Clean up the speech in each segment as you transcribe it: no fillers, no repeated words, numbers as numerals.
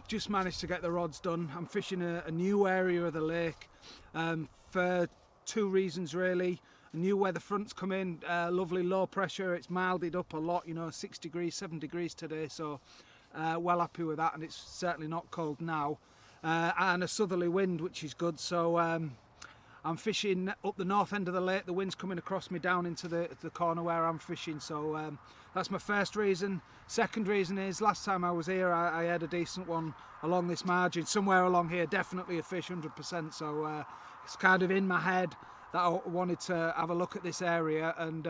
Just managed to get the rods done. I'm fishing a new area of the lake for two reasons really. I knew where the fronts come in, lovely low pressure, it's milded up a lot, you know, 6 degrees, 7 degrees today, so well happy with that, and it's certainly not cold now. And a southerly wind, which is good, so I'm fishing up the north end of the lake. The wind's coming across me down into the corner where I'm fishing, so that's my first reason. Second reason is last time I was here I had a decent one along this margin, somewhere along here, definitely a fish 100%, so it's kind of in my head that I wanted to have a look at this area, and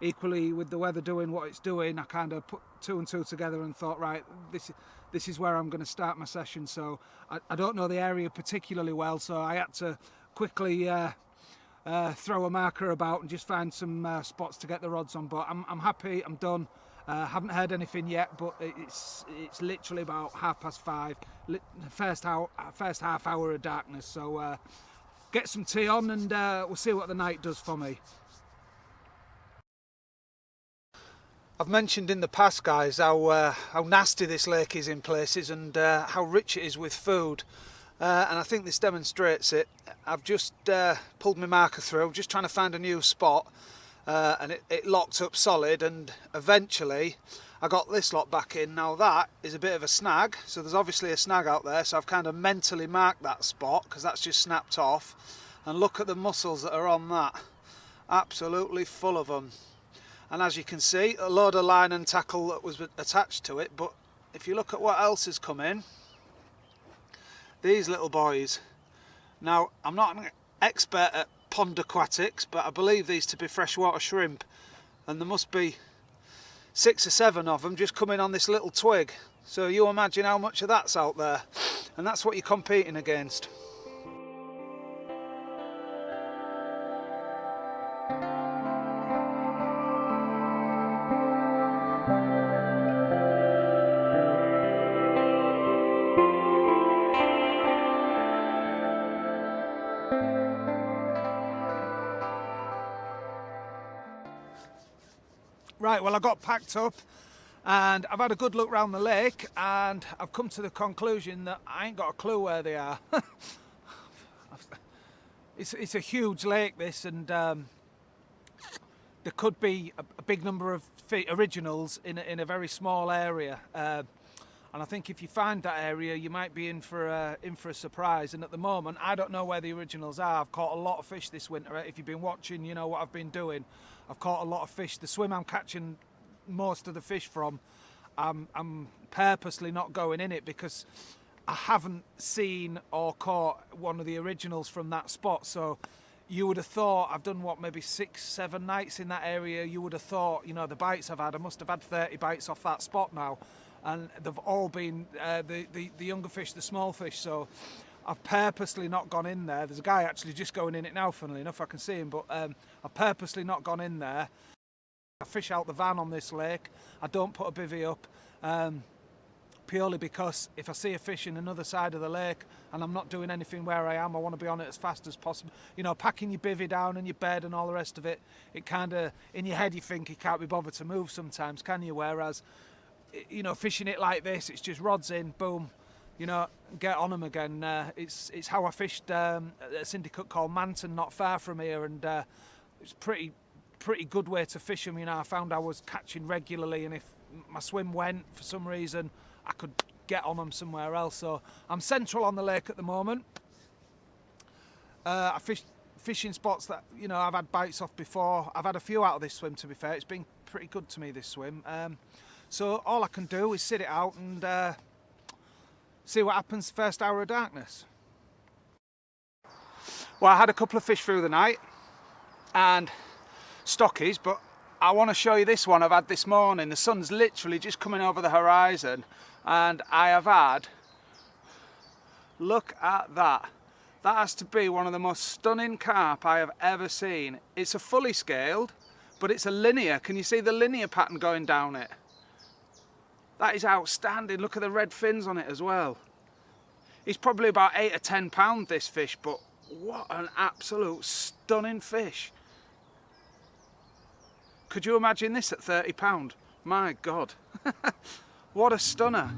equally with the weather doing what it's doing, I kind of put two and two together and thought, right, this is where I'm going to start my session. So I don't know the area particularly well, so I had to quickly throw a marker about and just find some spots to get the rods on. But I'm happy, I'm done. Haven't heard anything yet, but it's literally about 5:30, first half hour of darkness, so get some tea on and we'll see what the night does for me. I've mentioned in the past, guys, how nasty this lake is in places, and how rich it is with food, and I think this demonstrates it. I've just pulled my marker through, just trying to find a new spot, and it locked up solid, and eventually I got this lot back in. Now that is a bit of a snag, so there's obviously a snag out there, so I've kind of mentally marked that spot because that's just snapped off, and look at the mussels that are on that, absolutely full of them. And as you can see, a load of line and tackle that was attached to it, but if you look at what else has come in, these little boys. Now, I'm not an expert at pond aquatics, but I believe these to be freshwater shrimp, and there must be 6 or 7 of them just coming on this little twig. So you imagine how much of that's out there, and that's what you're competing against. Right, well, I got packed up and I've had a good look around the lake, and I've come to the conclusion that I ain't got a clue where they are. It's a huge lake, this, and there could be a big number of originals in a very small area. And I think if you find that area, you might be in for a surprise. And at the moment, I don't know where the originals are. I've caught a lot of fish this winter. If you've been watching, you know what I've been doing. I've caught a lot of fish. The swim I'm catching most of the fish from, I'm purposely not going in it because I haven't seen or caught one of the originals from that spot. So you would have thought, I've done what, maybe 6-7 nights in that area. You would have thought, you know, the bites I've had, I must have had 30 bites off that spot now. And they've all been the younger fish, the small fish. So I've purposely not gone in there. There's a guy actually just going in it now, funnily enough, I can see him, but I've purposely not gone in there. I fish out the van on this lake. I don't put a bivvy up, purely because if I see a fish in another side of the lake and I'm not doing anything where I am, I want to be on it as fast as possible. You know, packing your bivvy down and your bed and all the rest of it, it kind of, in your head you think you can't be bothered to move sometimes, can you? Whereas, you know, fishing it like this, it's just rods in, boom, you know, get on them again. It's how I fished a syndicate called Manton not far from here, and it's pretty good way to fish them. You know, I found I was catching regularly, and if my swim went for some reason, I could get on them somewhere else. So I'm central on the lake at the moment. I fish fishing spots that, you know, I've had bites off before. I've had a few out of this swim, to be fair. It's been pretty good to me, this swim. So all I can do is sit it out and see what happens first hour of darkness. Well, I had a couple of fish through the night and stockies, but I want to show you this one I've had this morning. The sun's literally just coming over the horizon, and I have had, look at that. That has to be one of the most stunning carp I have ever seen. It's a fully scaled, but it's a linear. Can you see the linear pattern going down it? That is outstanding. Look at the red fins on it as well. He's probably about £8 or £10 this fish, but what an absolute stunning fish. Could you imagine this at £30? My God, what a stunner.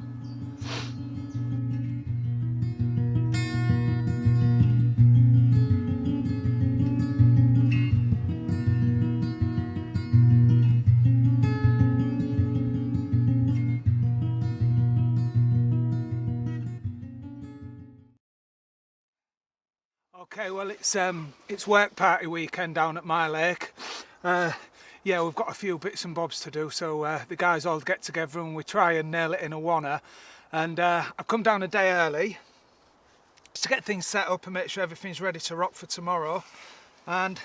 Okay, well it's work party weekend down at my lake. Yeah, we've got a few bits and bobs to do, so the guys all get together and we try and nail it in a wanna. And I've come down a day early to get things set up and make sure everything's ready to rock for tomorrow. And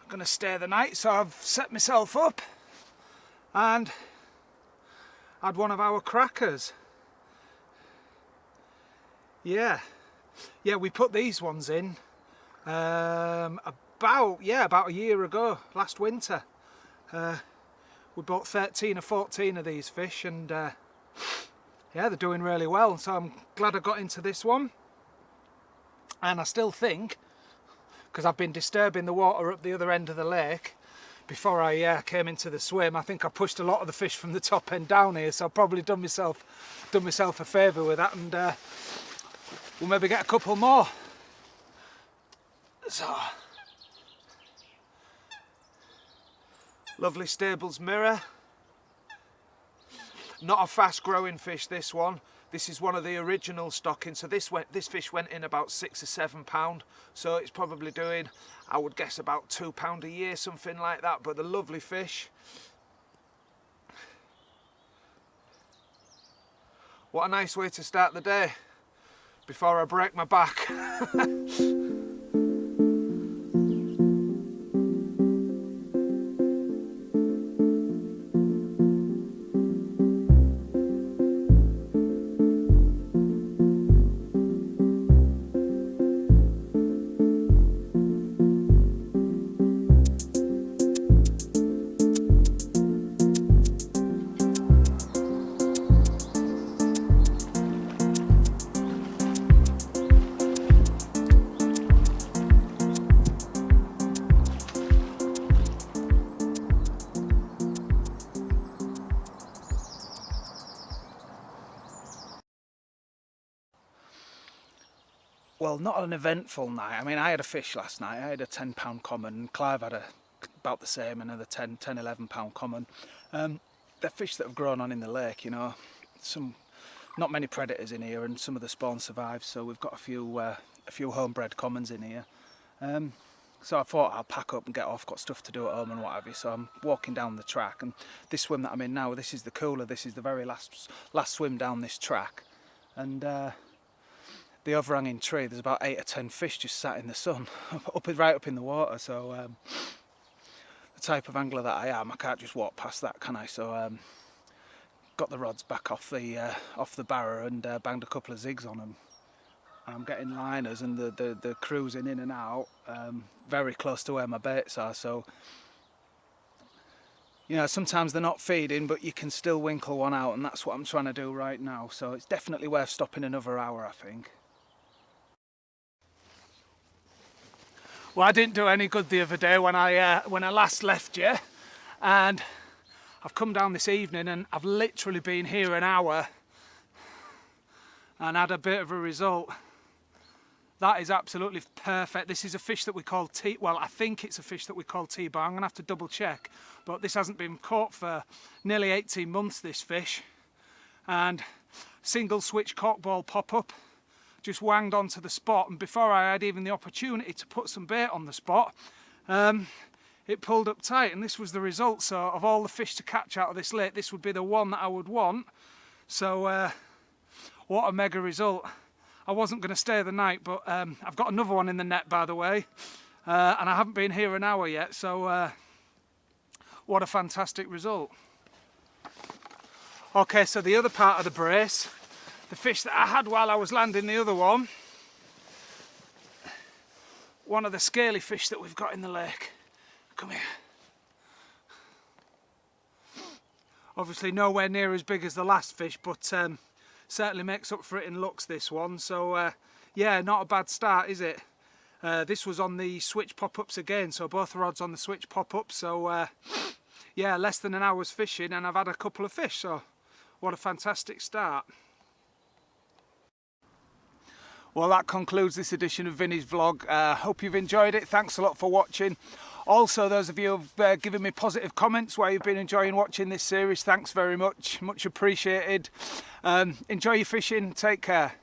I'm gonna stay the night, so I've set myself up and had one of our crackers. Yeah, we put these ones in about a year ago, last winter. We bought 13 or 14 of these fish, and yeah, they're doing really well, so I'm glad I got into this one. And I still think, because I've been disturbing the water up the other end of the lake before I came into the swim, I think I pushed a lot of the fish from the top end down here, so I've probably done myself a favour with that, and we'll maybe get a couple more. So, lovely Stables mirror. Not a fast growing fish, this one. This is one of the original stocking, so this fish went in about £6 or £7, so it's probably doing, I would guess, about £2 a year, something like that, but the lovely fish. What a nice way to start the day before I break my back. Well, not an eventful night. I mean, I had a fish last night. I had a £10 common, and Clive had about the same, another £10, £11 common. They're fish that have grown on in the lake, you know. Not many predators in here, and some of the spawn survived, so we've got a few homebred commons in here. So I thought I'll pack up and get off, got stuff to do at home and what have you, so I'm walking down the track, and this swim that I'm in now, this is the cooler, this is the very last swim down this track, and the overhanging tree, there's about 8 or 10 fish just sat in the sun, right up in the water, so the type of angler that I am, I can't just walk past that, can I? So got the rods back off the barrow and banged a couple of zigs on them. I'm getting liners, and the cruising in and out very close to where my baits are, so you know, sometimes they're not feeding, but you can still winkle one out, and that's what I'm trying to do right now, so it's definitely worth stopping another hour, I think. Well, I didn't do any good the other day when I last left you, and I've come down this evening and I've literally been here an hour and had a bit of a result. That is absolutely perfect. This is a fish that we call I think it's a fish that we call T-bar. I'm gonna have to double check, but this hasn't been caught for nearly 18 months, this fish. And single switch corkball pop up, just wanged onto the spot, and before I had even the opportunity to put some bait on the spot, it pulled up tight, and this was the result. So of all the fish to catch out of this lake, this would be the one that I would want. So what a mega result. I wasn't going to stay the night, but I've got another one in the net, by the way, and I haven't been here an hour yet, so what a fantastic result. Okay, so the other part of the brace, the fish that I had while I was landing the other one of the scaly fish that we've got in the lake. Come here. Obviously nowhere near as big as the last fish, but certainly makes up for it in looks, this one. So yeah, not a bad start, is it? This was on the switch pop-ups again, so both rods on the switch pop-ups. So yeah, less than an hour's fishing and I've had a couple of fish, so what a fantastic start. Well, that concludes this edition of Vinny's vlog. Hope you've enjoyed it. Thanks a lot for watching. Also, those of you who've given me positive comments while you've been enjoying watching this series, thanks very much. Much appreciated. Enjoy your fishing. Take care.